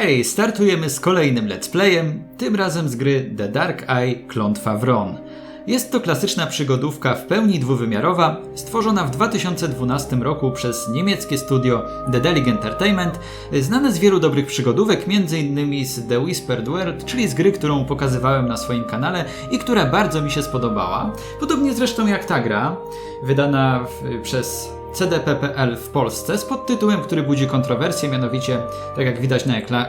Hej, startujemy z kolejnym let's playem, tym razem z gry The Dark Eye Klątwa wron. Jest to klasyczna przygodówka w pełni dwuwymiarowa, stworzona w 2012 roku przez niemieckie studio Dedelig Entertainment, znane z wielu dobrych przygodówek, m.in. z The Whispered World, czyli z gry, którą pokazywałem na swoim kanale i która bardzo mi się spodobała. Podobnie zresztą jak ta gra, wydana przez CDP.pl w Polsce z podtytułem, który budzi kontrowersję, mianowicie, tak jak widać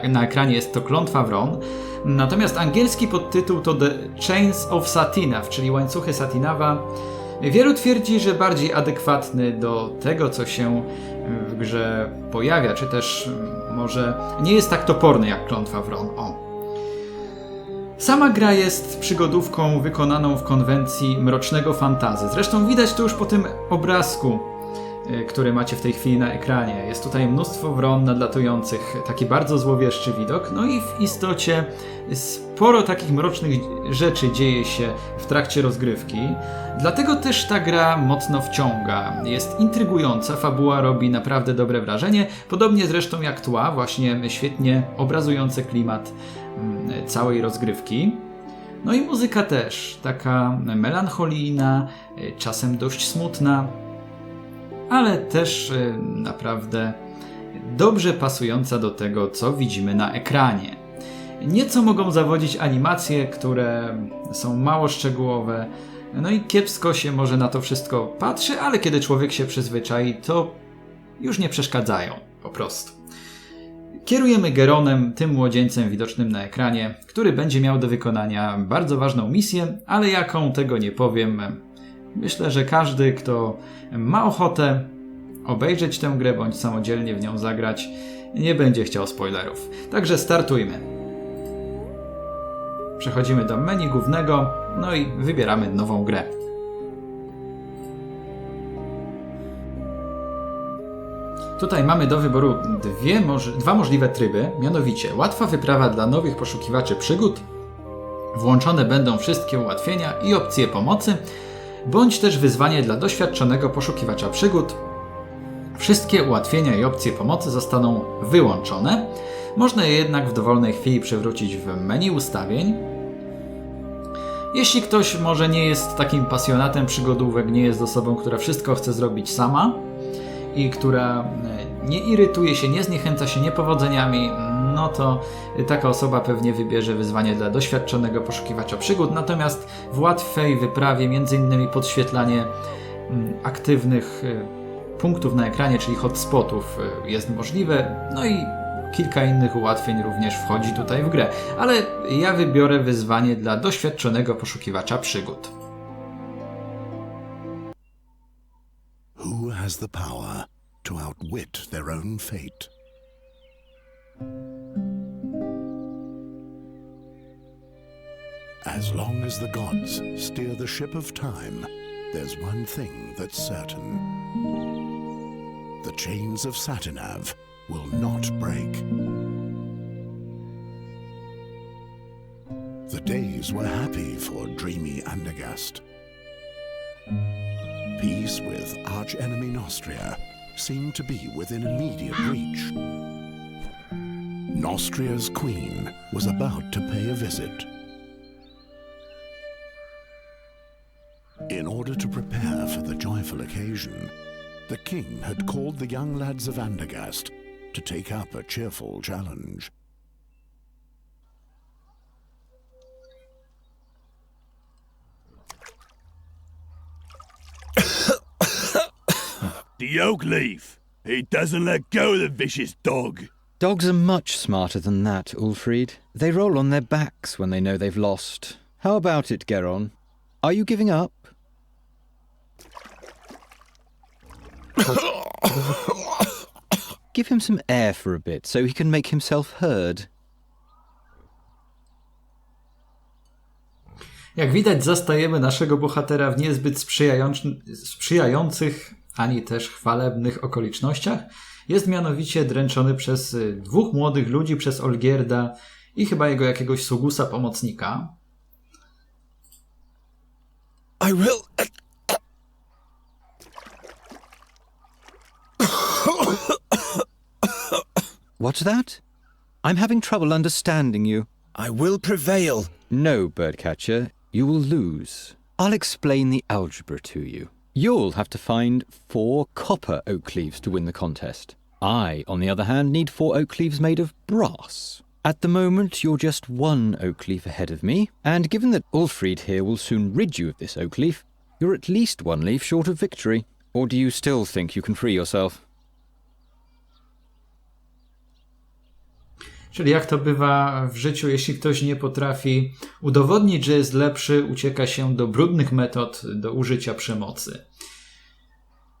na ekranie, jest to Klątwa wron. Natomiast angielski podtytuł to The Chains of Satinaw, czyli łańcuchy Satinawa. Wielu twierdzi, że bardziej adekwatny do tego, co się w grze pojawia, czy też może nie jest tak toporny jak Klątwa wron. Sama gra jest przygodówką wykonaną w konwencji mrocznego fantasy. Zresztą widać to już po tym obrazku, który macie w tej chwili na ekranie. Jest tutaj mnóstwo wron nadlatujących, taki bardzo złowieszczy widok, no i w istocie sporo takich mrocznych rzeczy dzieje się w trakcie rozgrywki. Dlatego też ta gra mocno wciąga. Jest intrygująca, fabuła robi naprawdę dobre wrażenie, podobnie zresztą jak tła, właśnie świetnie obrazujące klimat całej rozgrywki. No i muzyka też, taka melancholijna, czasem dość smutna, ale też naprawdę dobrze pasująca do tego, co widzimy na ekranie. Nieco mogą zawodzić animacje, które są mało szczegółowe, no i kiepsko się może na to wszystko patrzy, ale kiedy człowiek się przyzwyczai, to już nie przeszkadzają po prostu. Kierujemy Geronem, tym młodzieńcem widocznym na ekranie, który będzie miał do wykonania bardzo ważną misję, ale jaką, tego nie powiem. Myślę, że każdy, kto ma ochotę obejrzeć tę grę bądź samodzielnie w nią zagrać, nie będzie chciał spoilerów. Także startujmy. Przechodzimy do menu głównego, no i wybieramy nową grę. Tutaj mamy do wyboru dwa możliwe tryby, mianowicie łatwa wyprawa dla nowych poszukiwaczy przygód, włączone będą wszystkie ułatwienia i opcje pomocy, bądź też wyzwanie dla doświadczonego poszukiwacza przygód. Wszystkie ułatwienia i opcje pomocy zostaną wyłączone. Można je jednak w dowolnej chwili przywrócić w menu ustawień. Jeśli ktoś może nie jest takim pasjonatem przygodówek, nie jest osobą, która wszystko chce zrobić sama i która nie irytuje się, nie zniechęca się niepowodzeniami, no to taka osoba pewnie wybierze wyzwanie dla doświadczonego poszukiwacza przygód. Natomiast w łatwej wyprawie m.in. podświetlanie aktywnych punktów na ekranie, czyli hotspotów, jest możliwe, no i kilka innych ułatwień również wchodzi tutaj w grę, ale ja wybiorę wyzwanie dla doświadczonego poszukiwacza przygód. Who has the power to outwit their own fate? As long as the gods steer the ship of time, there's one thing that's certain. The chains of Satinav will not break. The days were happy for dreamy Andergast. Peace with arch-enemy Nostria seemed to be within immediate reach. Nostria's queen was about to pay a visit. In order to prepare for the joyful occasion, the king had called the young lads of Andergast to take up a cheerful challenge. The oak leaf. He doesn't let go of the vicious dog. Dogs are much smarter than that, Ulfried. They roll on their backs when they know they've lost. How about it, Geron? Are you giving up? Give him some air for a bit so he can make himself heard. Jak widać, zastajemy naszego bohatera w niezbyt sprzyjających ani też chwalebnych okolicznościach. Jest mianowicie dręczony przez dwóch młodych ludzi, przez Olgierda i chyba jego jakiegoś sługusa pomocnika. I will... What's that? I'm having trouble understanding you. I will prevail. No, birdcatcher, you will lose. I'll explain the algebra to you. You'll have to find 4 copper oak leaves to win the contest. I, on the other hand, need 4 oak leaves made of brass. At the moment, you're just 1 oak leaf ahead of me, and given that Ulfried here will soon rid you of this oak leaf, you're at least 1 leaf short of victory. Or do you still think you can free yourself? Czyli jak to bywa w życiu, jeśli ktoś nie potrafi udowodnić, że jest lepszy, ucieka się do brudnych metod, do użycia przemocy.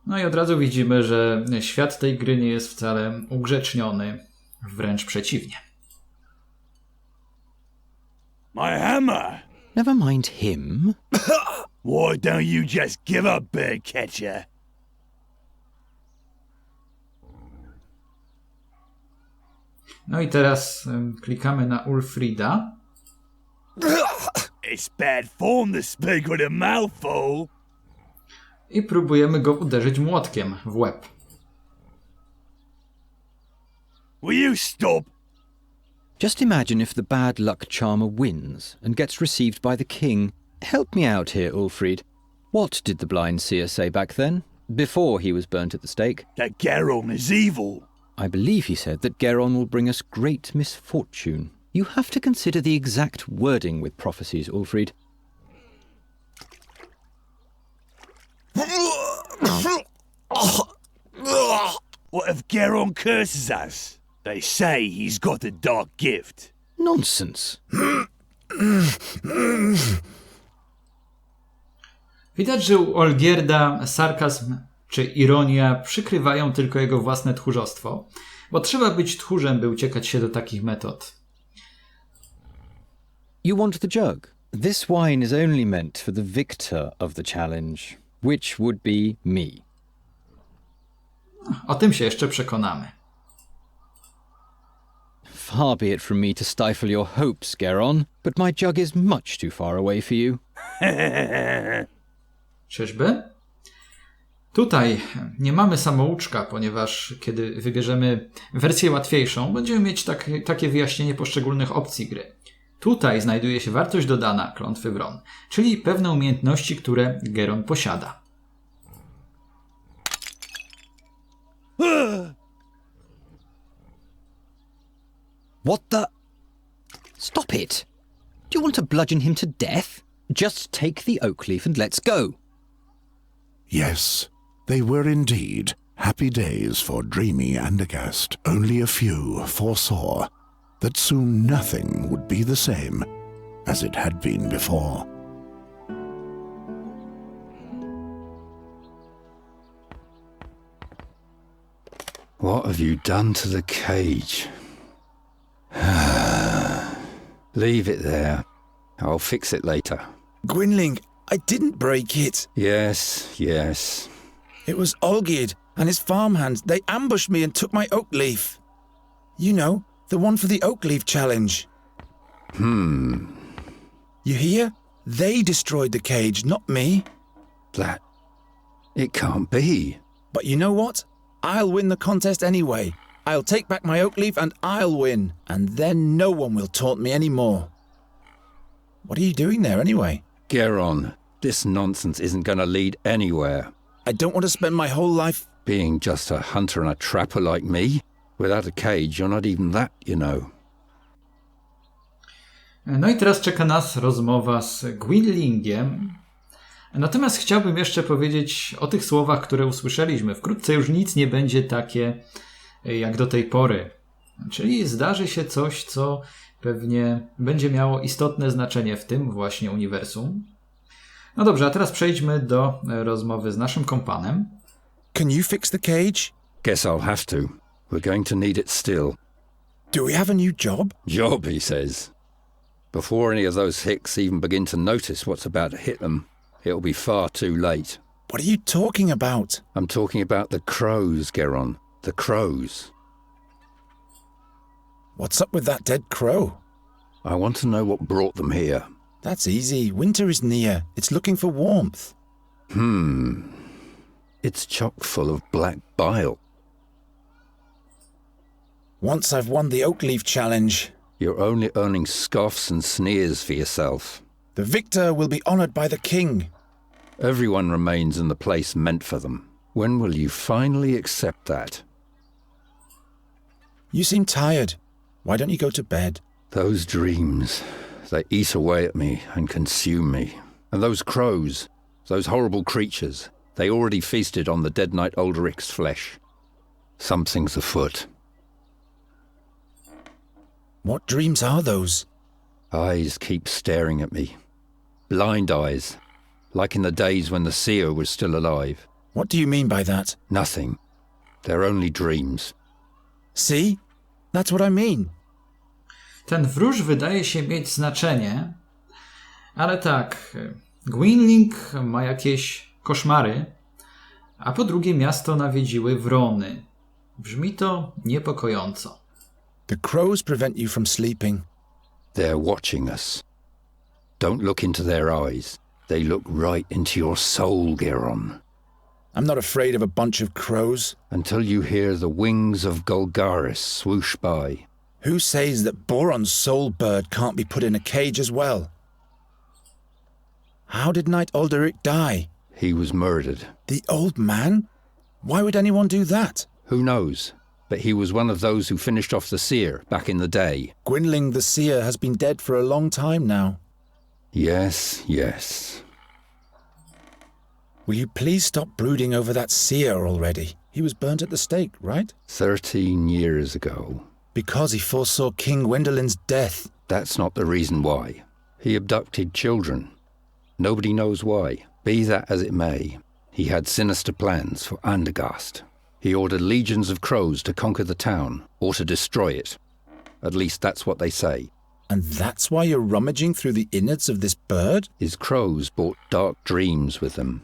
No i od razu widzimy, że świat tej gry nie jest wcale ugrzeczniony, wręcz przeciwnie. My hammer! Never mind him. Why don't you just give up, birdcatcher? No i teraz klikamy na Ulfrida. It's bad form to speak with a mouthful. I próbujemy go uderzyć młotkiem w łeb. Will you stop? Just imagine if the bad luck charmer wins and gets received by the king. Help me out here, Ulfried. What did the blind seer say back then, before he was burnt at the stake? That Garon is evil. I believe he said that Geron will bring us great misfortune. You have to consider the exact wording with prophecies, Ulfried. What if Garon curses us? They say he's got a dark gift. Nonsense. Widać, że u Olgierda sarkazm czy ironia przykrywają tylko jego własne tchórzostwo, bo trzeba być tchórzem, by uciekać się do takich metod. You want the jug? This wine is only meant for the victor of the challenge, which would be me. O tym się jeszcze przekonamy. Far be it from me to stifle your hopes, Geron, but my jug is much too far away for you. Czyżby? Tutaj nie mamy samouczka, ponieważ kiedy wybierzemy wersję łatwiejszą, będziemy mieć takie wyjaśnienie poszczególnych opcji gry. Tutaj znajduje się wartość dodana klątwy wron, czyli pewne umiejętności, które Geron posiada. What the? Stop it! Do you want to bludgeon him to death? Just take the oak leaf and let's go. Yes, they were indeed happy days for dreamy Andagast. Only a few foresaw that soon nothing would be the same as it had been before. What have you done to the cage? Leave it there. I'll fix it later. Gwynling, I didn't break it. Yes, yes. It was Olgierd and his farmhands. They ambushed me and took my oak leaf. You know, the one for the oak leaf challenge. You hear? They destroyed the cage, not me. That... it can't be. But you know what? I'll win the contest anyway. I'll take back my oak leaf and I'll win. And then no one will taunt me anymore. What are you doing there anyway? Geron, this nonsense isn't going to lead anywhere. I don't want to spend my whole life... Being just a hunter and a trapper like me? Without a cage, you're not even that, you know. No i teraz czeka nas rozmowa z Gwynlingiem. Natomiast chciałbym jeszcze powiedzieć o tych słowach, które usłyszeliśmy. Wkrótce już nic nie będzie takie jak do tej pory. Czyli zdarzy się coś, co pewnie będzie miało istotne znaczenie w tym właśnie uniwersum. No dobrze, a teraz przejdźmy do rozmowy z naszym kompanem. Can you fix the cage? Guess I'll have to. We're going to need it still. Do we have a new job? Job, he says. Before any of those hicks even begin to notice what's about to hit them, it'll be far too late. What are you talking about? I'm talking about the crows, Geron. The crows. What's up with that dead crow? I want to know what brought them here. That's easy. Winter is near. It's looking for warmth. It's chock full of black bile. Once I've won the oak leaf challenge, You're only earning scoffs and sneers for yourself. the victor will be honoured by the king. Everyone remains in the place meant for them. When will you finally accept that? You seem tired. Why don't you go to bed? Those dreams, they eat away at me and consume me. And those crows, those horrible creatures, they already feasted on the dead knight Ulric's flesh. Something's afoot. What dreams are those? Eyes keep staring at me. Blind eyes, like in the days when the seer was still alive. What do you mean by that? Nothing. They're only dreams. See? That's what I mean. Ten wróż wydaje się mieć znaczenie, ale tak, Gwynling ma jakieś koszmary, a po drugie miasto nawiedziły wrony. Brzmi to niepokojąco. The crows prevent you from sleeping. They're watching us. Don't look into their eyes. They look right into your soul, Geron. I'm not afraid of a bunch of crows. Until you hear the wings of Golgaris swoosh by. Who says that Boron's soul bird can't be put in a cage as well? How did Knight Alderic die? He was murdered. The old man? Why would anyone do that? Who knows? But he was one of those who finished off the seer back in the day. Gwynling the seer has been dead for a long time now. Yes, yes. Will you please stop brooding over that seer already? He was burnt at the stake, right? 13 years ago. Because he foresaw King Gwendolen's death. That's not the reason why. He abducted children. Nobody knows why. Be that as it may, he had sinister plans for Andergast. He ordered legions of crows to conquer the town, or to destroy it. At least that's what they say. And that's why you're rummaging through the innards of this bird? His crows brought dark dreams with them.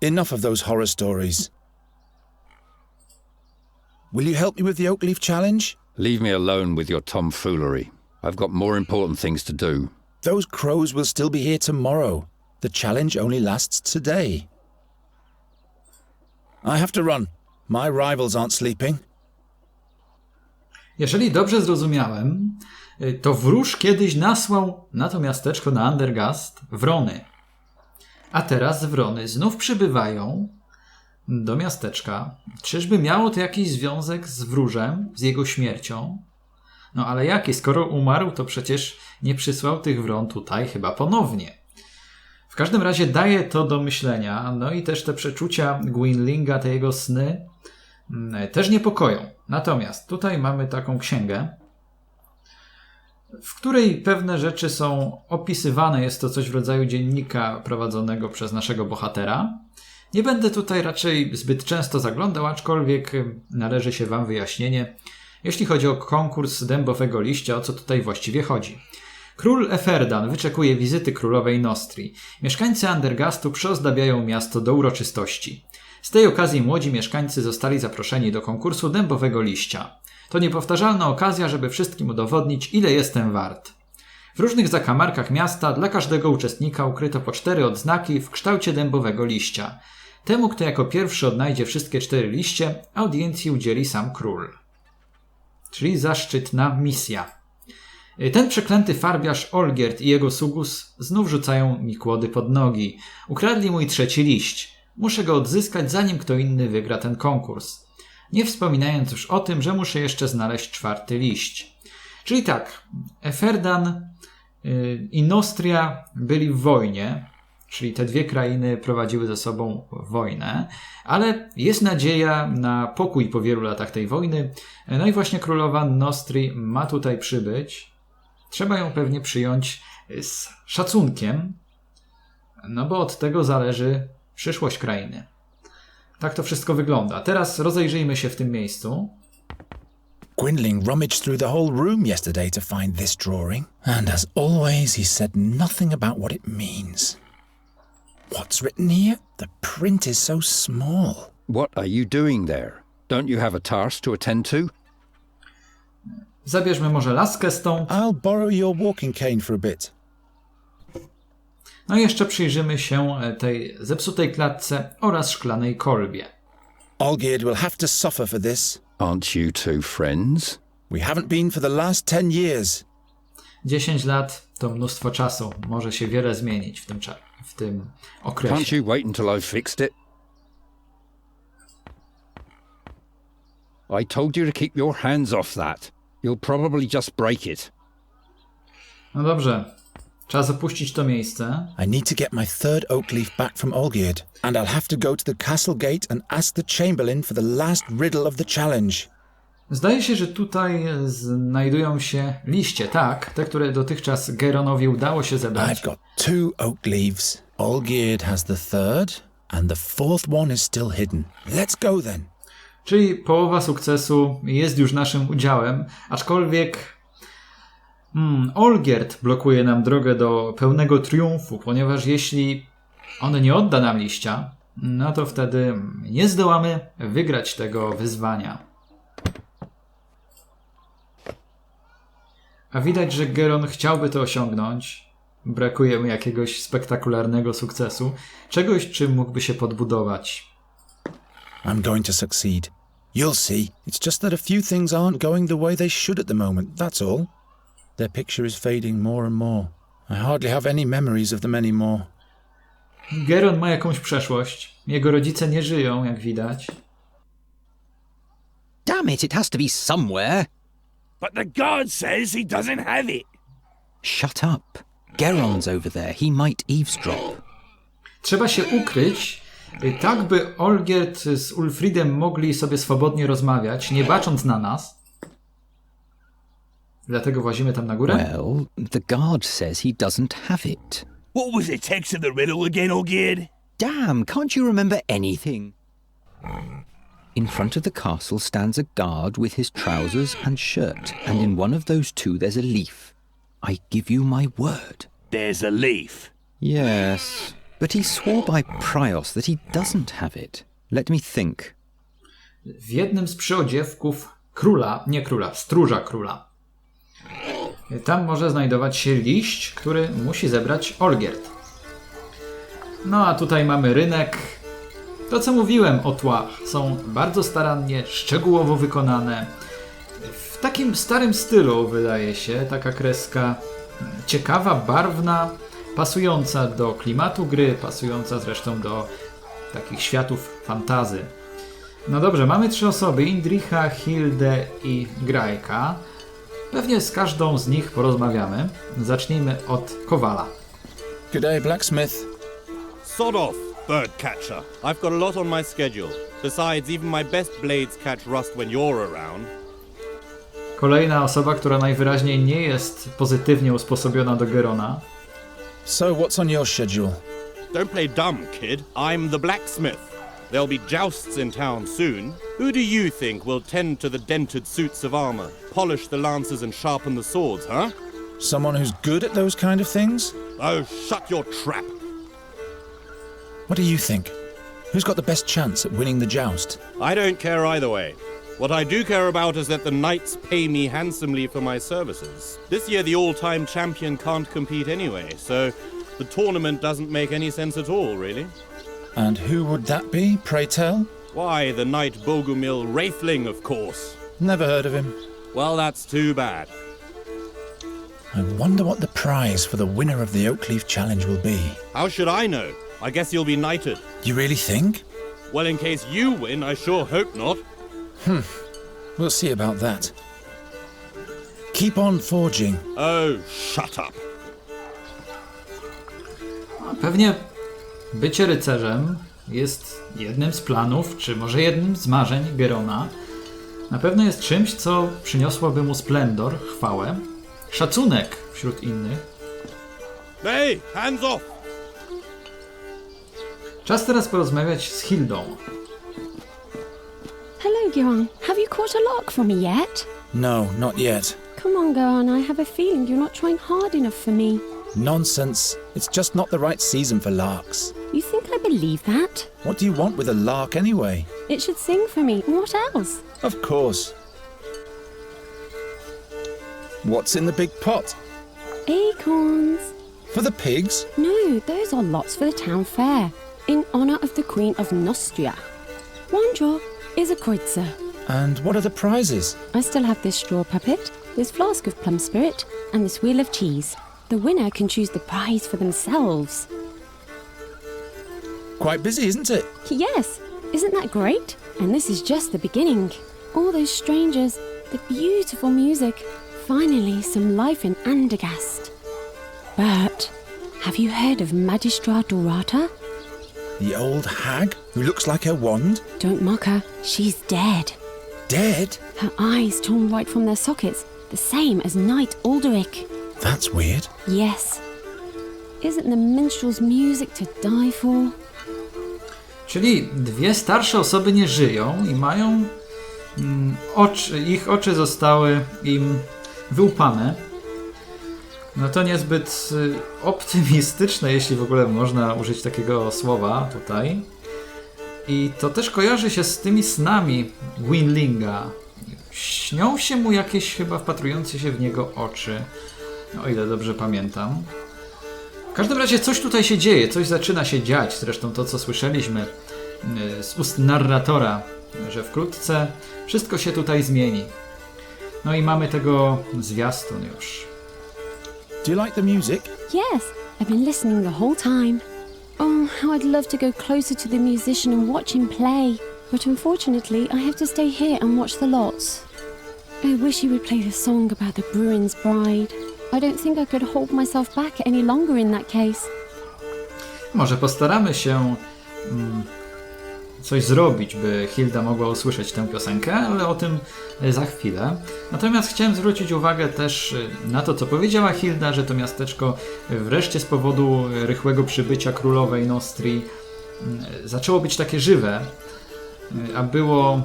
Enough of those horror stories. Will you help me with the oak leaf challenge? Leave me alone with your tomfoolery. I've got more important things to do. Those crows will still be here tomorrow. The challenge only lasts today. I have to run. My rivals aren't sleeping. Jeżeli dobrze zrozumiałem, to wróż kiedyś nasłał na to miasteczko, na Andergast, wrony. A teraz wrony znów przybywają do miasteczka. Czyżby miało to jakiś związek z wróżem, z jego śmiercią? No ale jaki? Skoro umarł, to przecież nie przysłał tych wron tutaj chyba ponownie. W każdym razie daje to do myślenia, no i też te przeczucia Gwynlinga, te jego sny też niepokoją. Natomiast tutaj mamy taką księgę, w której pewne rzeczy są opisywane. Jest to coś w rodzaju dziennika prowadzonego przez naszego bohatera. Nie będę tutaj raczej zbyt często zaglądał, aczkolwiek należy się wam wyjaśnienie, jeśli chodzi o konkurs dębowego liścia, o co tutaj właściwie chodzi. Król Eferdan wyczekuje wizyty królowej Nostrii. Mieszkańcy Andergastu przyozdabiają miasto do uroczystości. Z tej okazji młodzi mieszkańcy zostali zaproszeni do konkursu dębowego liścia. To niepowtarzalna okazja, żeby wszystkim udowodnić, ile jestem wart. W różnych zakamarkach miasta dla każdego uczestnika ukryto po 4 odznaki w kształcie dębowego liścia. Temu, kto jako pierwszy odnajdzie wszystkie 4 liście, audiencji udzieli sam król. Czyli zaszczytna misja. Ten przeklęty farbiarz Olgierd i jego sugus znów rzucają mi kłody pod nogi. Ukradli mój 3 liść. Muszę go odzyskać, zanim kto inny wygra ten konkurs. Nie wspominając już o tym, że muszę jeszcze znaleźć 4 liść. Czyli tak, Eferdan i Nostria byli w wojnie, czyli te dwie krainy prowadziły ze sobą wojnę, ale jest nadzieja na pokój po wielu latach tej wojny. No i właśnie królowa Nostrii ma tutaj przybyć. Trzeba ją pewnie przyjąć z szacunkiem, no bo od tego zależy przyszłość krainy. Tak to wszystko wygląda. Teraz rozejrzyjmy się w tym miejscu. Gwynling rummaged through the whole room yesterday to find this drawing, and as always he said nothing about what it means. What's written here? The print is so small. What are you doing there? Don't you have a task to attend to? Zabierzmy może laskę stąd. I'll borrow your walking cane for a bit. No i jeszcze przyjrzymy się tej zepsutej klatce oraz szklanej kolbie. Olgierd will have to suffer for this. Aren't you two friends? We haven't been for the last 10 years. 10 lat to mnóstwo czasu. Może się wiele zmienić w tym okresie. Can't you wait until I've fixed it? I told you to keep your hands off that. You'll probably just break it. No dobrze. Czas opuścić to miejsce. I need to get my third oak leaf back from Olgierd, and I'll have to go to the castle gate and ask the chamberlain for the last riddle of the challenge. Zdaje się, że tutaj znajdują się liście, tak? Te, które dotychczas Geronowi udało się zebrać. I've got 2 oak leaves. Olgierd has the third, and the fourth one is still hidden. Let's go then. Czyli połowa sukcesu jest już naszym udziałem, aczkolwiek Olgierd blokuje nam drogę do pełnego triumfu, ponieważ jeśli on nie odda nam liścia, no to wtedy nie zdołamy wygrać tego wyzwania. A widać, że Geron chciałby to osiągnąć. Brakuje mu jakiegoś spektakularnego sukcesu, czegoś, czym mógłby się podbudować. I'm going to succeed. You'll see. It's just that a few things aren't going the way they should at the moment, that's all. Their picture is fading more and more. I hardly have any memories of them anymore. Geron ma jakąś przeszłość. Jego rodzice nie żyją, jak widać. Damn it, it has to be somewhere. But the guard says he doesn't have it. Shut up. Geron's over there. He might eavesdrop. Trzeba się ukryć, tak by Olgierd z Ulfridem mogli sobie swobodnie rozmawiać, nie bacząc na nas. Dlatego włazimy tam na górę. Well, the guard says he doesn't have it. What was the text of the riddle again, Olgierd? Damn, can't you remember anything? In front of the castle stands a guard with his trousers and shirt, and in one of those two there's a leaf. I give you my word. There's a leaf. Yes, but he swore by Prios that he doesn't have it. Let me think. W jednym z przyodziewków stróża króla. Tam może znajdować się liść, który musi zebrać Olgierd. No a tutaj mamy rynek. To, co mówiłem o tłach, są bardzo starannie, szczegółowo wykonane. W takim starym stylu, wydaje się, taka kreska ciekawa, barwna, pasująca do klimatu gry, pasująca zresztą do takich światów fantazy. No dobrze, mamy 3 osoby, Indricha, Hildę i Grajka. Pewnie z każdą z nich porozmawiamy. Zacznijmy od Kowala. Good day, blacksmith. Sod off, birdcatcher. I've got a lot on my schedule. Besides, even my best blades catch rust when you're around. Kolejna osoba, która najwyraźniej nie jest pozytywnie usposobiona do Gerona. So, what's on your schedule? Don't play dumb, kid. I'm the blacksmith. There'll be jousts in town soon. Who do you think will tend to the dented suits of armor, polish the lances and sharpen the swords, huh? Someone who's good at those kind of things? Oh, shut your trap. What do you think? Who's got the best chance at winning the joust? I don't care either way. What I do care about is that the knights pay me handsomely for my services. This year the all-time champion can't compete anyway, so the tournament doesn't make any sense at all, really. And who would that be, pray tell? Why, the knight Bogumil Wraithling, of course. Never heard of him. Well, that's too bad. I wonder what the prize for the winner of the Oakleaf Challenge will be. How should I know? I guess you'll be knighted. You really think? Well, in case you win, I sure hope not. We'll see about that. Keep on forging. Oh, shut up. Pewnie bycie rycerzem jest jednym z planów, czy może jednym z marzeń Gerona. Na pewno jest czymś, co przyniosłoby mu splendor, chwałę, szacunek wśród innych. Hey, hands off! Czas teraz porozmawiać z Hildą. Hello, Goran. Have you caught a lark for me yet? No, not yet. Come on, Goran. I have a feeling you're not trying hard enough for me. Nonsense. It's just not the right season for larks. You think I believe that? What do you want with a lark anyway? It should sing for me. What else? Of course. What's in the big pot? Acorns. For the pigs? No, those are lots for the town fair, in honor of the Queen of Nostria. One draw is a kreutzer. And what are the prizes? I still have this straw puppet, this flask of plum spirit, and this wheel of cheese. The winner can choose the prize for themselves. Quite busy, isn't it? Yes, isn't that great? And this is just the beginning. All those strangers, the beautiful music, finally some life in Andergast. But have you heard of Magistra Dorata? The old hag who looks like her wand? Don't mock her, she's dead. Dead? Her eyes torn right from their sockets, the same as Knight Alderic. That's weird. Yes. Isn't the minstrel's music to die for? Czyli dwie starsze osoby nie żyją i mają ich oczy zostały im wyłupane. No to niezbyt optymistyczne, jeśli w ogóle można użyć takiego słowa tutaj. I to też kojarzy się z tymi snami Winlinga. Śnią się mu jakieś chyba wpatrujące się w niego oczy, o ile dobrze pamiętam. W każdym razie coś tutaj się dzieje, coś zaczyna się dziać. Zresztą to, co słyszeliśmy z ust narratora, że wkrótce wszystko się tutaj zmieni. No i mamy tego zwiastun już. Do you like the music? Yes, I've been listening the whole time. Oh, how I'd love to go closer to the musician and watch him play. But unfortunately, I have to stay here and watch the lots. I wish he would play the song about the Bruin's bride. I don't think I could hold myself back any longer in that case. Może postaramy się coś zrobić, by Hilda mogła usłyszeć tę piosenkę, ale o tym za chwilę. Natomiast chciałem zwrócić uwagę też na to, co powiedziała Hilda, że to miasteczko wreszcie z powodu rychłego przybycia królowej Nostrii zaczęło być takie żywe, a było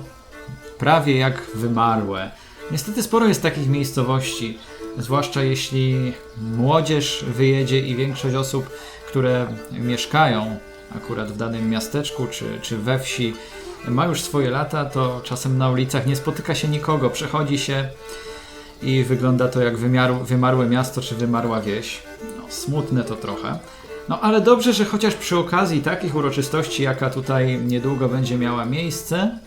prawie jak wymarłe. Niestety sporo jest takich miejscowości, zwłaszcza jeśli młodzież wyjedzie i większość osób, które mieszkają akurat w danym miasteczku czy we wsi, ma już swoje lata, to czasem na ulicach nie spotyka się nikogo, przechodzi się i wygląda to jak wymarłe miasto czy wymarła wieś. No, smutne to trochę. No ale dobrze, że chociaż przy okazji takich uroczystości, jaka tutaj niedługo będzie miała miejsce,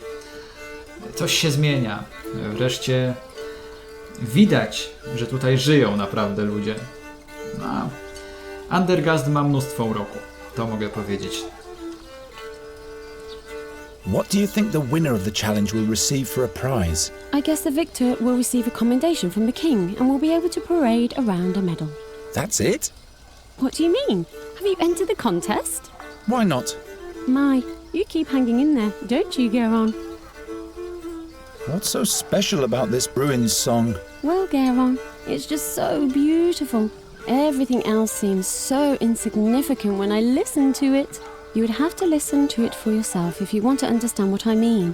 coś się zmienia. Wreszcie widać, że tutaj żyją naprawdę ludzie. No, Andergast ma mnóstwo uroku. To mogę powiedzieć. What do you think the winner of the challenge will receive for a prize? I guess the victor will receive a commendation from the king and will be able to parade around a medal. That's it? What do you mean? Have you entered the contest? Why not? My, you keep hanging in there, don't you, Geron? What's so special about this Bruin's song? Well, Geron, it's just so beautiful. Everything else seems so insignificant when I listen to it. You would have to listen to it for yourself if you want to understand what I mean.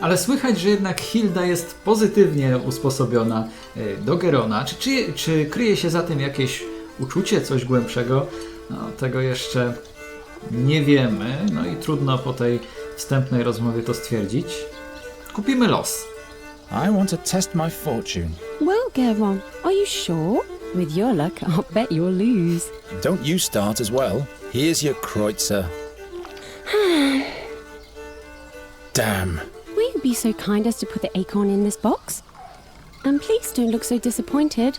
Ale słychać, że jednak Hilda jest pozytywnie usposobiona do Gerona. Czy kryje się za tym jakieś uczucie, coś głębszego? No, tego jeszcze nie wiemy. No i trudno po tej wstępnej rozmowie to stwierdzić. Kupimy los. I want to test my fortune. Well, Geron, are you sure? With your luck, I'll bet you'll lose. Don't you start as well. Here's your kreutzer. Damn. Will you be so kind as to put the acorn in this box? And please don't look so disappointed.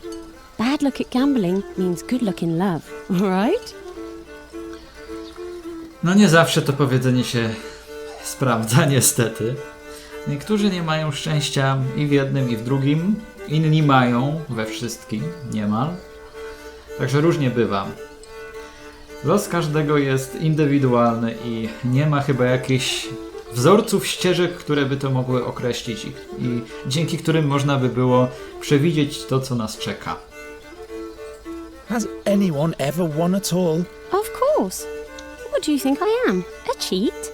Bad luck at gambling means good luck in love, alright? No nie zawsze to powiedzenie się sprawdza, niestety. Niektórzy nie mają szczęścia i w jednym, i w drugim. Inni mają we wszystkim, niemal. Także różnie bywa. Los każdego jest indywidualny i nie ma chyba jakichś wzorców ścieżek, które by to mogły określić i dzięki którym można by było przewidzieć to, co nas czeka. Has anyone ever won at all? Of course. What do you think I am? A cheat?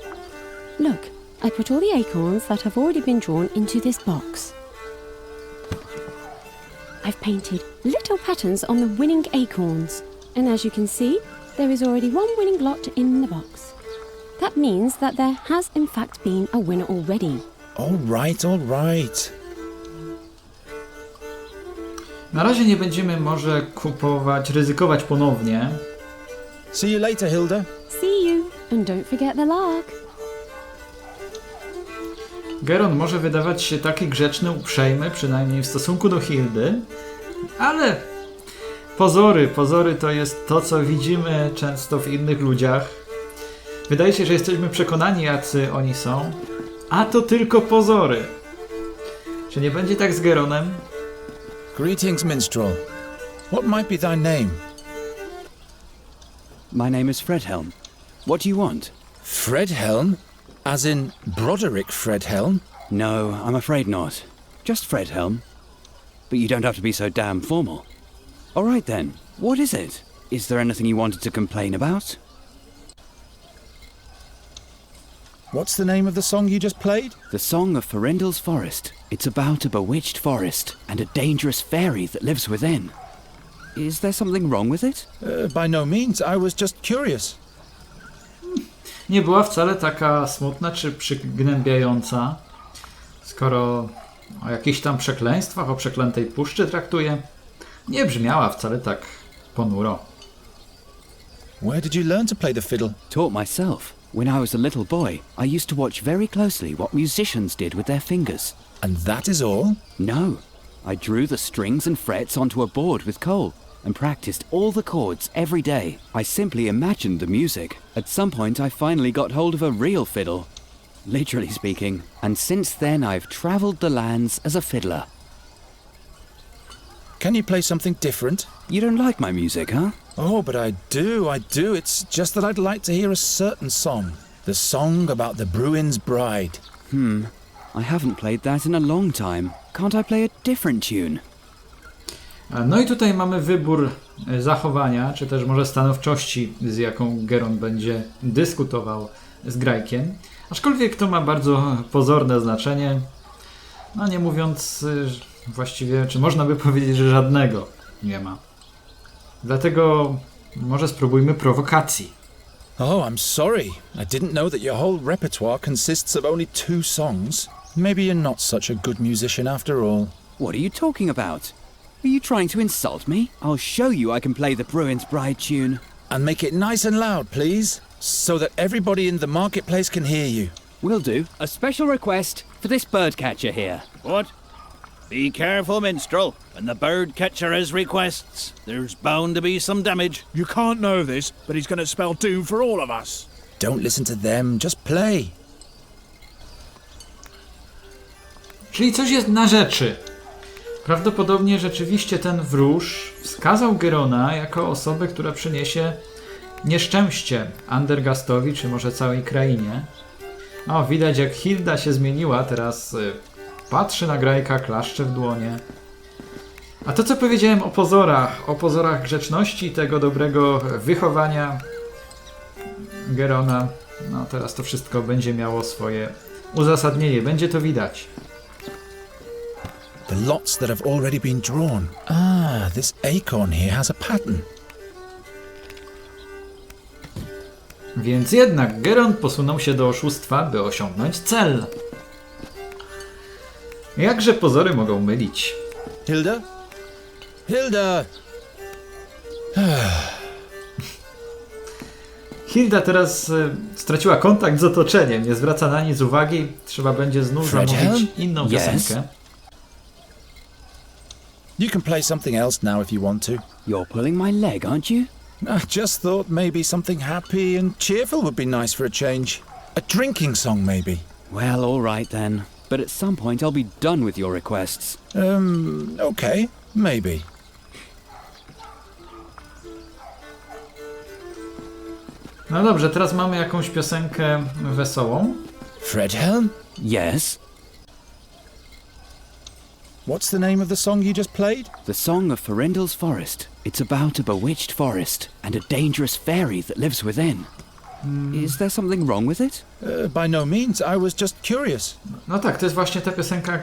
Look, I put all the acorns that have already been drawn into this box. I've painted little patterns on the winning acorns. And as you can see, there is already one winning lot in the box. That means that there has in fact been a winner already. All right, all right. Na razie nie będziemy może ryzykować ponownie. See you later, Hilda. See you, and don't forget the lark. Geron może wydawać się taki grzeczny, uprzejmy, przynajmniej w stosunku do Hildy, ale pozory to jest to, co widzimy często w innych ludziach. Wydaje się, że jesteśmy przekonani, jacy oni są, a to tylko pozory. Czy nie będzie tak z Geronem? Greetings, minstrel. What might be thy name? My name is Fredhelm. What do you want? Fredhelm? As in Broderick Fredhelm? No, I'm afraid not. Just Fredhelm. But you don't have to be so damn formal. All right then, what is it? Is there anything you wanted to complain about? What's the name of the song you just played? The Song of Farendel's Forest. It's about a bewitched forest and a dangerous fairy that lives within. Is there something wrong with it? By no means, I was just curious. Nie była wcale taka smutna czy przygnębiająca, skoro o jakichś tam przekleństwach, o przeklętej puszczy traktuje. Nie brzmiała wcale tak ponuro. Where did you learn to play the fiddle? Taught myself. When I was a little boy, I used to watch very closely what musicians did with their fingers. And that is all? No, I drew the strings and frets onto a board with coal and practiced all the chords every day. I simply imagined the music. At some point I finally got hold of a real fiddle, literally speaking, and since then I've travelled the lands as a fiddler. Can you play something different? You don't like my music, huh? Oh, but I do. It's just that I'd like to hear a certain song. The song about the Bruin's bride. I haven't played that in a long time. Can't I play a different tune? No i tutaj mamy wybór zachowania, czy też może stanowczości, z jaką Geron będzie dyskutował z Grajkiem. Aczkolwiek to ma bardzo pozorne znaczenie. No nie mówiąc właściwie, czy można by powiedzieć, że żadnego nie ma. Dlatego może spróbujmy prowokacji. Oh, I'm sorry. I didn't know that your whole repertoire consists of only 2 songs. Maybe you're not such a good musician after all. What are you talking about? Are you trying to insult me? I'll show you I can play the Bruin's Bride tune. And make it nice and loud, please, so that everybody in the marketplace can hear you. Will do. A special request for this birdcatcher here. What? Be careful, minstrel. When the bird catcher has requests, there's bound to be some damage. You can't know this, but he's going to spell doom for all of us. Don't listen to them, just play. Czyli coś jest na rzeczy. Prawdopodobnie rzeczywiście ten wróż wskazał Gerona jako osobę, która przyniesie nieszczęście Andergastowi, czy może całej krainie. O, widać jak Hilda się zmieniła, teraz patrzy na Grajka, klaszcze w dłonie. A to, co powiedziałem o pozorach grzeczności, tego dobrego wychowania Gerona, no teraz to wszystko będzie miało swoje uzasadnienie, będzie to widać. The lots that have already been drawn. Ah, this acorn here has a pattern. Więc jednak Geron posunął się do oszustwa, by osiągnąć cel. Jakże pozory mogą mylić? Hilda? Hilda! Hilda teraz straciła kontakt z otoczeniem, nie zwraca na nic uwagi. Trzeba będzie znów zamówić inną piosenkę. You can play something else now if you want to. You're pulling my leg, aren't you? I just thought maybe something happy and cheerful would be nice for a change. A drinking song, maybe. Well, all right then. But at some point I'll be done with your requests. Okay, maybe. No dobrze, teraz mamy jakąś piosenkę wesołą. Fredhelm? Yes? What's the name of the song you just played? The Song of Farendel's Forest. It's about a bewitched forest and a dangerous fairy that lives within. Is there something wrong with it? By no means, I was just curious. No tak, to jest właśnie ta piosenka,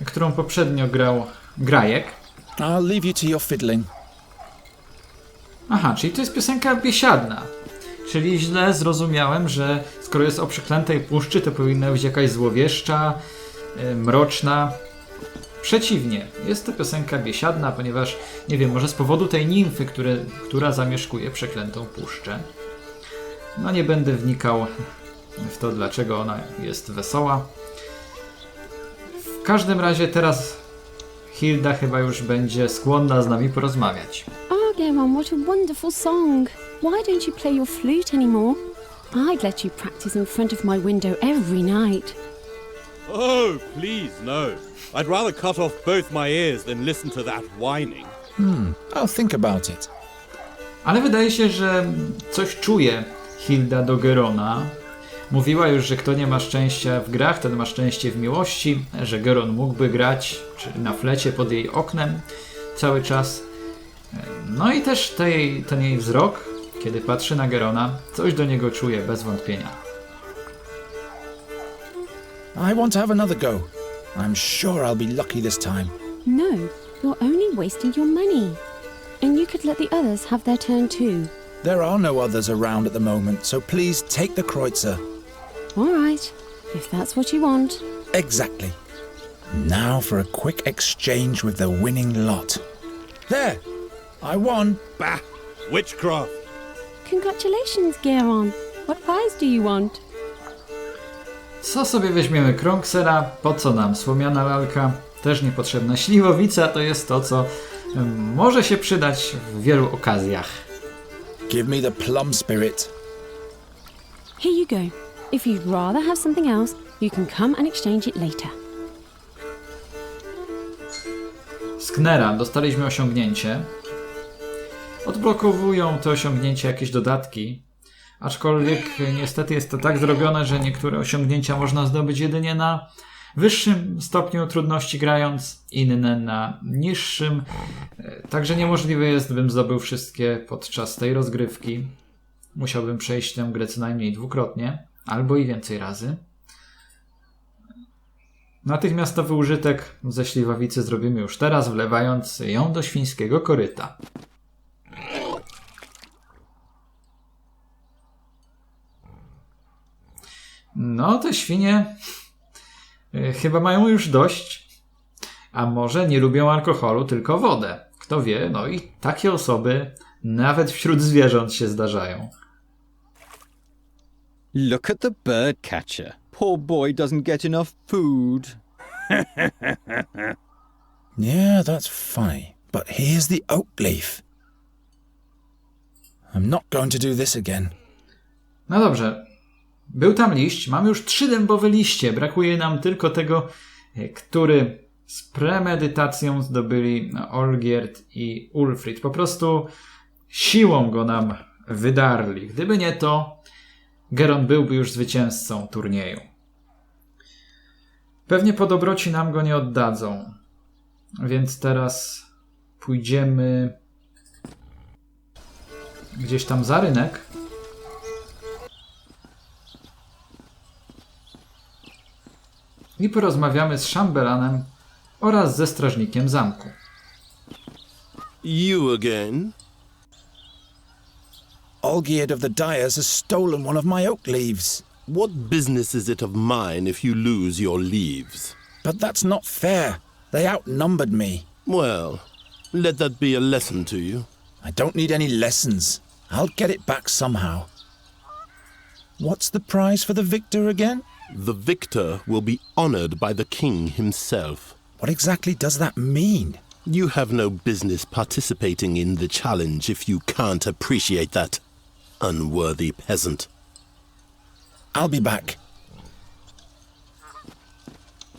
którą poprzednio grał Grajek. I'll leave you to your fiddling. Aha, czyli to jest piosenka biesiadna. Czyli źle zrozumiałem, że skoro jest o przeklętej puszczy, to powinna być jakaś złowieszcza, mroczna. Przeciwnie, jest to piosenka biesiadna, ponieważ, nie wiem, może z powodu tej nimfy, która zamieszkuje przeklętą puszczę. No nie będę wnikał w to, dlaczego ona jest wesoła. każdym razie teraz Hilda chyba już będzie skłonna z nami porozmawiać. Oh, Geron, what a wonderful song. Why don't you play your flute anymore? I'd let you practice in front of my window every night. Oh, please, no. I'd rather cut off both my ears than listen to that whining. I'll think about it. Ale wydaje się, że coś czuje Hilda do Gerona. Mówiła już, że kto nie ma szczęścia w grach, ten ma szczęście w miłości, że Geron mógłby grać na flecie pod jej oknem cały czas. No i też ten jej wzrok, kiedy patrzy na Gerona, coś do niego czuje bez wątpienia. I want to have another go. I'm sure I'll be lucky this time. No, you're only wasting your money. And you could let the others have their turn too. There are no others around at the moment, so please take the kreutzer. All right, if that's what you want. Exactly. Now for a quick exchange with the winning lot. There! I won! Bah! Witchcraft! Congratulations, Geron. What prize do you want? Co sobie weźmiemy? Krąg sera? Po co nam? Słomiana lalka? Też niepotrzebna. Śliwowica to jest to, co może się przydać w wielu okazjach. Give me the plum spirit. Here you go. If you'd rather have something else, you can come and exchange it later. Z Knera dostaliśmy osiągnięcie. Odblokowują te osiągnięcia jakieś dodatki, aczkolwiek niestety jest to tak zrobione, że niektóre osiągnięcia można zdobyć jedynie na wyższym stopniu trudności grając, inne na niższym. Także niemożliwe jest, bym zdobył wszystkie podczas tej rozgrywki. Musiałbym przejść tę grę co najmniej dwukrotnie, albo i więcej razy. Natychmiastowy użytek ze śliwowicy zrobimy już teraz, wlewając ją do świńskiego koryta. No, te świnie chyba mają już dość, a może nie lubią alkoholu, tylko wodę. Kto wie, no i takie osoby nawet wśród zwierząt się zdarzają. Look at the bird catcher. Poor boy doesn't get enough food. Yeah, that's funny. But here's the oak leaf. I'm not going to do this again. No dobrze. Był tam liść. Mamy już 3 dębowe liście. Brakuje nam tylko tego, który z premedytacją zdobyli Olgierd i Ulfrid. Po prostu siłą go nam wydarli. Gdyby nie to, Geron byłby już zwycięzcą turnieju. Pewnie po dobroci nam go nie oddadzą. Więc teraz pójdziemy gdzieś tam za rynek. I porozmawiamy z szambelanem oraz ze strażnikiem zamku. You again? Olgierd of the Dyers has stolen one of my oak leaves. What business is it of mine if you lose your leaves? But that's not fair. They outnumbered me. Well, let that be a lesson to you. I don't need any lessons. I'll get it back somehow. What's the prize for the victor again? The victor will be honored by the king himself. What exactly does that mean? You have no business participating in the challenge if you can't appreciate that, unworthy peasant. I'll be back.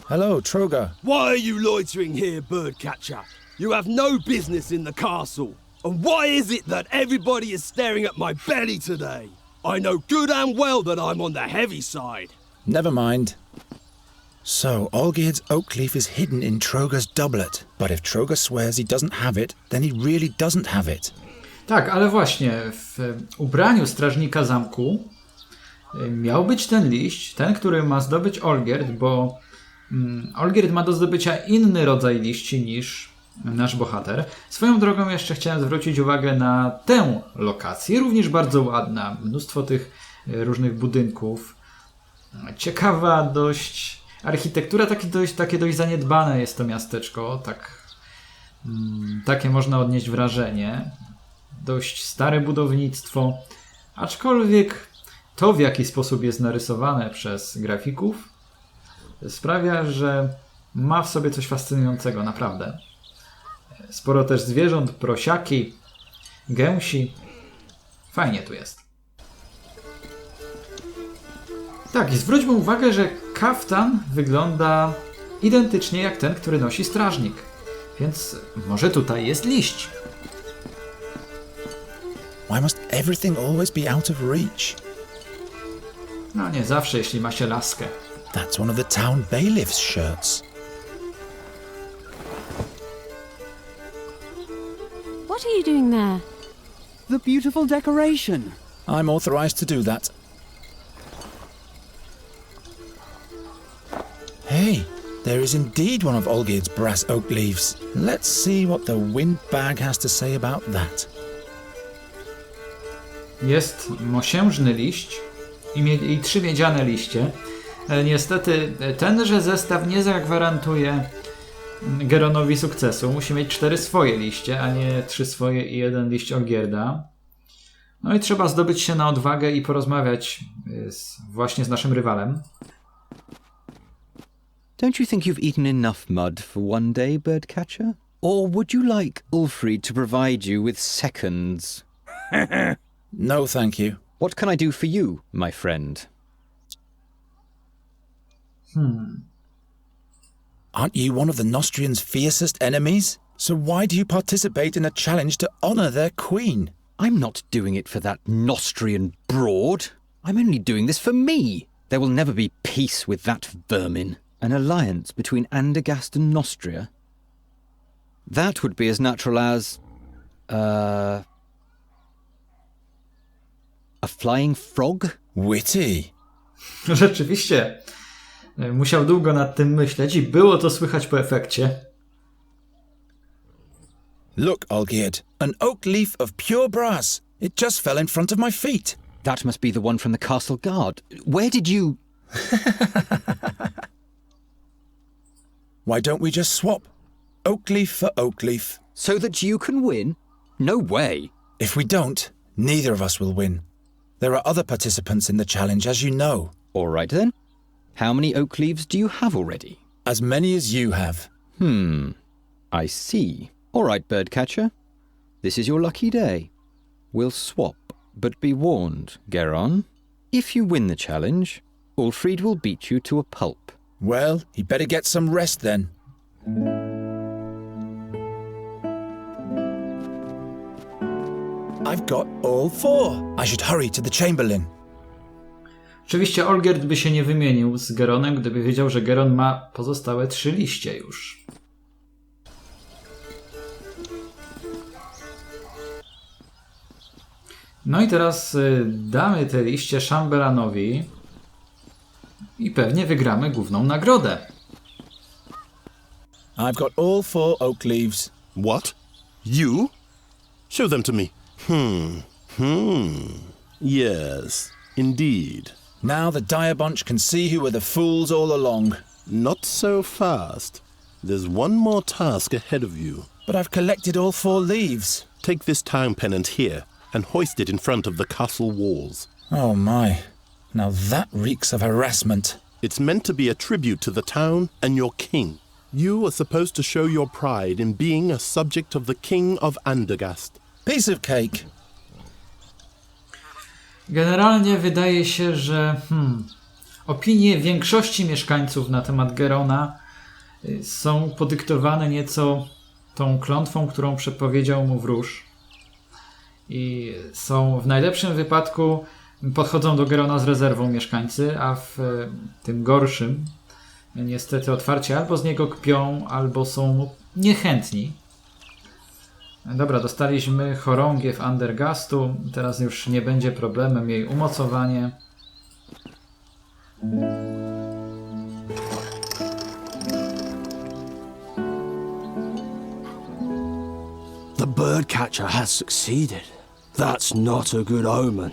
Hello, Troga. Why are you loitering here, birdcatcher? You have no business in the castle. And why is it that everybody is staring at my belly today? I know good and well that I'm on the heavy side. Never mind. So, Olgierd's oak leaf is hidden in Troga's doublet. But if Troga swears he doesn't have it, then he really doesn't have it. Tak, ale właśnie w ubraniu strażnika zamku miał być ten liść, ten, który ma zdobyć Olgierd, bo Olgierd ma do zdobycia inny rodzaj liści niż nasz bohater. Swoją drogą jeszcze chciałem zwrócić uwagę na tę lokację, również bardzo ładna. Mnóstwo tych różnych budynków. Ciekawa dość architektura, takie dość zaniedbane jest to miasteczko. Takie można odnieść wrażenie. Dość stare budownictwo. Aczkolwiek to, w jaki sposób jest narysowane przez grafików, sprawia, że ma w sobie coś fascynującego, naprawdę. Sporo też zwierząt, prosiaki, gęsi. Fajnie tu jest. Tak, i zwróćmy uwagę, że kaftan wygląda identycznie jak ten, który nosi strażnik. Więc może tutaj jest liść. Why must everything always be out of reach? No nie zawsze, jeśli ma się laskę. That's one of the town bailiff's shirts. What are you doing there? The beautiful decoration. I'm authorized to do that. Hey, there is indeed one of Olgierd's brass oak leaves. Let's see what the windbag has to say about that. Jest mosiężny liść i 3 miedziane liście. Niestety tenże zestaw nie zagwarantuje Geronowi sukcesu. Musi mieć 4 swoje liście, a nie 3 swoje i 1 liść Olgierda. No i trzeba zdobyć się na odwagę i porozmawiać właśnie z naszym rywalem. Don't you think you've eaten enough mud for one day, birdcatcher? Or would you like Ulfried to provide you with seconds? No, thank you. What can I do for you, my friend? Aren't you one of the Nostrians' fiercest enemies? So why do you participate in a challenge to honor their queen? I'm not doing it for that Nostrian broad. I'm only doing this for me. There will never be peace with that vermin. An alliance between Andergast and Nostria? That would be as natural as... a flying frog? Witty. Rzeczywiście. Musiał długo nad tym myśleć i było to słychać po efekcie. Look, Olgierd, an oak leaf of pure brass. It just fell in front of my feet. That must be the one from the castle guard. Where did you... Why don't we just swap? Oak leaf for oak leaf. So that you can win? No way. If we don't, neither of us will win. There are other participants in the challenge, as you know. All right then. How many oak leaves do you have already? As many as you have. I see. All right, birdcatcher. This is your lucky day. We'll swap, but be warned, Geron. If you win the challenge, Ulfried will beat you to a pulp. Well, he'd better get some rest then. I've got all 4. I should hurry to the Chamberlain. Oczywiście Olgierd by się nie wymienił z Geronem, gdyby wiedział, że Geron ma pozostałe 3 liście już. No i teraz damy te liście szambelanowi i pewnie wygramy główną nagrodę. I've got all 4 oak leaves. What? You? Show them to me. Yes, indeed. Now the dire bunch can see who were the fools all along. Not so fast. There's one more task ahead of you. But I've collected all 4 leaves. Take this town pennant here and hoist it in front of the castle walls. Oh my. Now that reeks of harassment. It's meant to be a tribute to the town and your king. You are supposed to show your pride in being a subject of the king of Andergast. Piece of cake. Generalnie wydaje się, że opinie większości mieszkańców na temat Gerona są podyktowane nieco tą klątwą, którą przepowiedział mu wróż. I są w najlepszym wypadku podchodzą do Gerona z rezerwą mieszkańcy, a w tym gorszym niestety otwarcie albo z niego kpią, albo są niechętni. Dobra, dostaliśmy chorągiew Andergastu. Teraz już nie będzie problemem jej umocowanie. The birdcatcher has succeeded. That's not a good omen.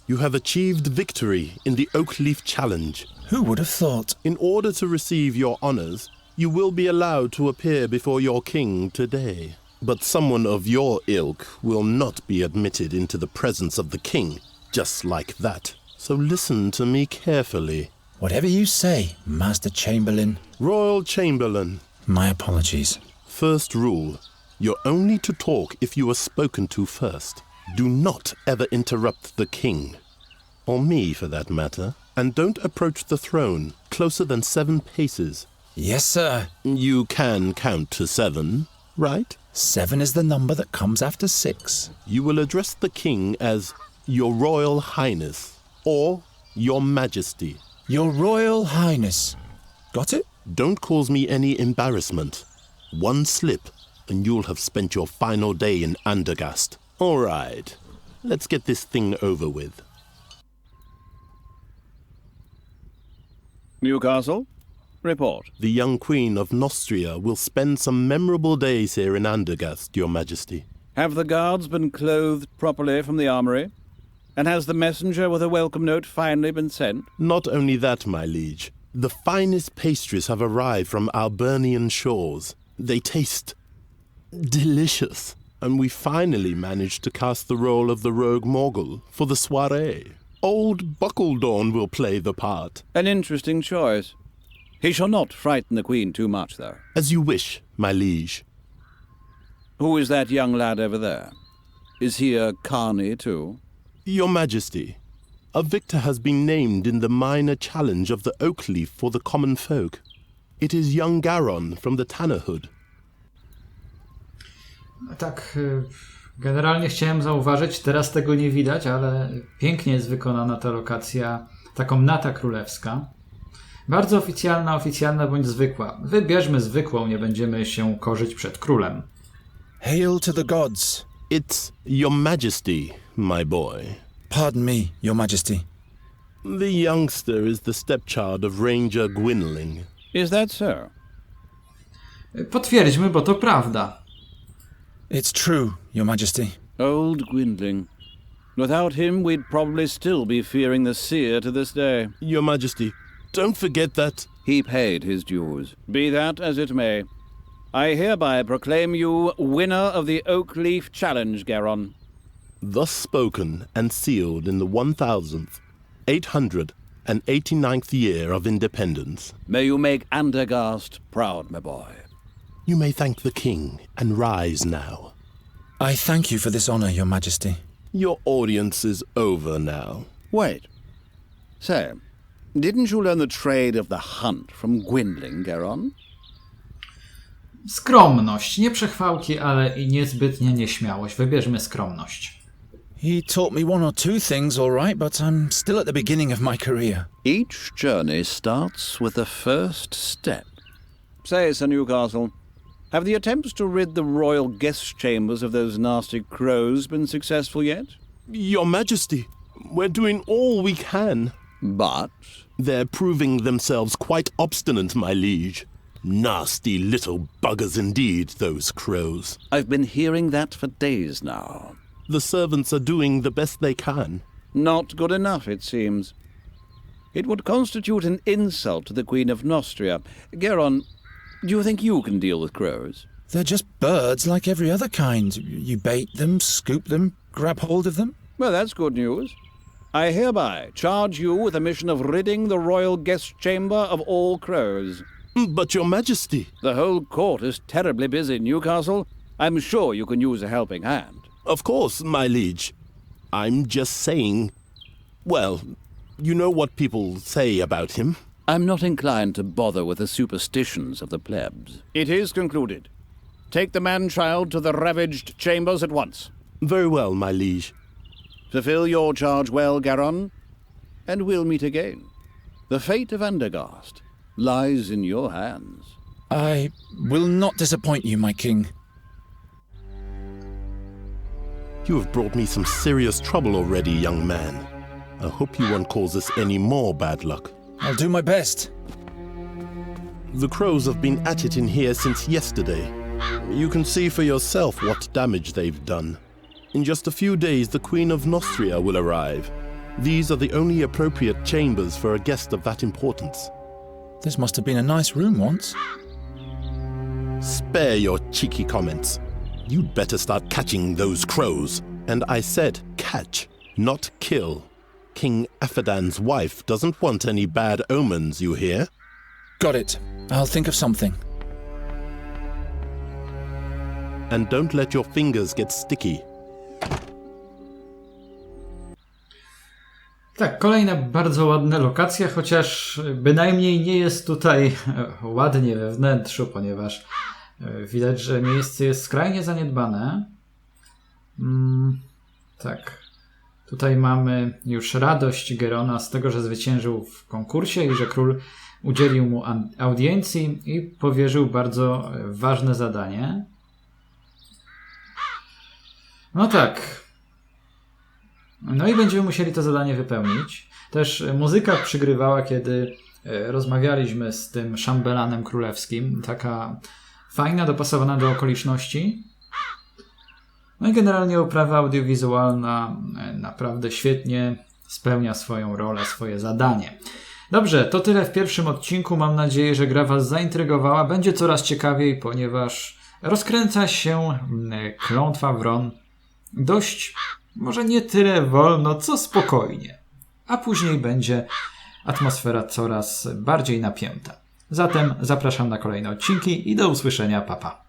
You have achieved victory in the Oak Leaf Challenge. Who would have thought? In order to receive your honors, you will be allowed to appear before your king today. But someone of your ilk will not be admitted into the presence of the king, just like that. So listen to me carefully. Whatever you say, Master Chamberlain. Royal Chamberlain. My apologies. First rule. You're only to talk if you are spoken to first. Do not ever interrupt the king. Or me, for that matter. And don't approach the throne closer than 7 paces. Yes, sir. You can count to 7, right? 7 is the number that comes after 6. You will address the king as Your Royal Highness or Your Majesty. Your Royal Highness. Got it? Don't cause me any embarrassment. One slip and you'll have spent your final day in Andergast. All right, let's get this thing over with. Newcastle, report. The young Queen of Nostria will spend some memorable days here in Andergast, Your Majesty. Have the guards been clothed properly from the armory? And has the messenger with a welcome note finally been sent? Not only that, my liege. The finest pastries have arrived from Albernian shores. They taste delicious. And we finally managed to cast the role of the rogue Morgul for the soirée. Old Buckledorn will play the part. An interesting choice. He shall not frighten the Queen too much, though. As you wish, my liege. Who is that young lad over there? Is he a carny, too? Your Majesty, a victor has been named in the minor challenge of the oak leaf for the common folk. It is young Garon from the Tannerhood. Tak, generalnie chciałem zauważyć, teraz tego nie widać, ale pięknie jest wykonana ta lokacja, taką nata królewska. Bardzo oficjalna bądź zwykła. Wybierzmy zwykłą, nie będziemy się korzyć przed królem. Hail to the gods. It's Your Majesty, my boy. Pardon me, Your Majesty. The youngster is the stepchild of Ranger Gwynling. Is that so? Potwierdźmy, bo to prawda. It's true, Your Majesty. Old Gwynling. Without him, we'd probably still be fearing the seer to this day. Your Majesty, don't forget that... He paid his dues. Be that as it may. I hereby proclaim you winner of the Oak Leaf Challenge, Garon. Thus spoken and sealed in the 1889th year of independence. May you make Andergast proud, my boy. You may thank the king and rise now. I thank you for this honor, Your Majesty. Your audience is over now. Wait. Say, didn't you learn the trade of the hunt from Gwynling, Garon? Skromność. Nie przechwałki, ale i niezbytnie nieśmiałość. Wybierzmy skromność. He taught me 1 or 2 things, all right, but I'm still at the beginning of my career. Each journey starts with the first step. Say, Sir Newcastle, have the attempts to rid the royal guest chambers of those nasty crows been successful yet? Your Majesty, we're doing all we can. But? They're proving themselves quite obstinate, my liege. Nasty little buggers indeed, those crows. I've been hearing that for days now. The servants are doing the best they can. Not good enough, it seems. It would constitute an insult to the Queen of Nostria. Garon, do you think you can deal with crows? They're just birds like every other kind. You bait them, scoop them, grab hold of them. Well, that's good news. I hereby charge you with the mission of ridding the royal guest chamber of all crows. But Your Majesty... The whole court is terribly busy, Newcastle. I'm sure you can use a helping hand. Of course, my liege. I'm just saying... Well, you know what people say about him. I'm not inclined to bother with the superstitions of the plebs. It is concluded. Take the man-child to the ravaged chambers at once. Very well, my liege. Fulfill your charge well, Garon, and we'll meet again. The fate of Andergast lies in your hands. I will not disappoint you, my king. You have brought me some serious trouble already, young man. I hope you won't cause us any more bad luck. I'll do my best. The crows have been at it in here since yesterday. You can see for yourself what damage they've done. In just a few days, the Queen of Nostria will arrive. These are the only appropriate chambers for a guest of that importance. This must have been a nice room once. Spare your cheeky comments. You'd better start catching those crows. And I said catch, not kill. King Afadan's wife doesn't want any bad omens, you hear? Got it. I'll think of something. And don't let your fingers get sticky. Tak, kolejna bardzo ładna lokacja, chociaż bynajmniej nie jest tutaj ładnie we wnętrzu, ponieważ widać, że miejsce jest skrajnie zaniedbane. Tak. Tutaj mamy już radość Gerona z tego, że zwyciężył w konkursie i że król udzielił mu audiencji i powierzył bardzo ważne zadanie. No tak. No i będziemy musieli to zadanie wypełnić. Też muzyka przygrywała, kiedy rozmawialiśmy z tym szambelanem królewskim. Taka fajna, dopasowana do okoliczności. No i generalnie oprawa audiowizualna naprawdę świetnie spełnia swoją rolę, swoje zadanie. Dobrze, to tyle w pierwszym odcinku. Mam nadzieję, że gra Was zaintrygowała. Będzie coraz ciekawiej, ponieważ rozkręca się Klątwa wron dość, może nie tyle wolno, co spokojnie. A później będzie atmosfera coraz bardziej napięta. Zatem zapraszam na kolejne odcinki i do usłyszenia, pa pa.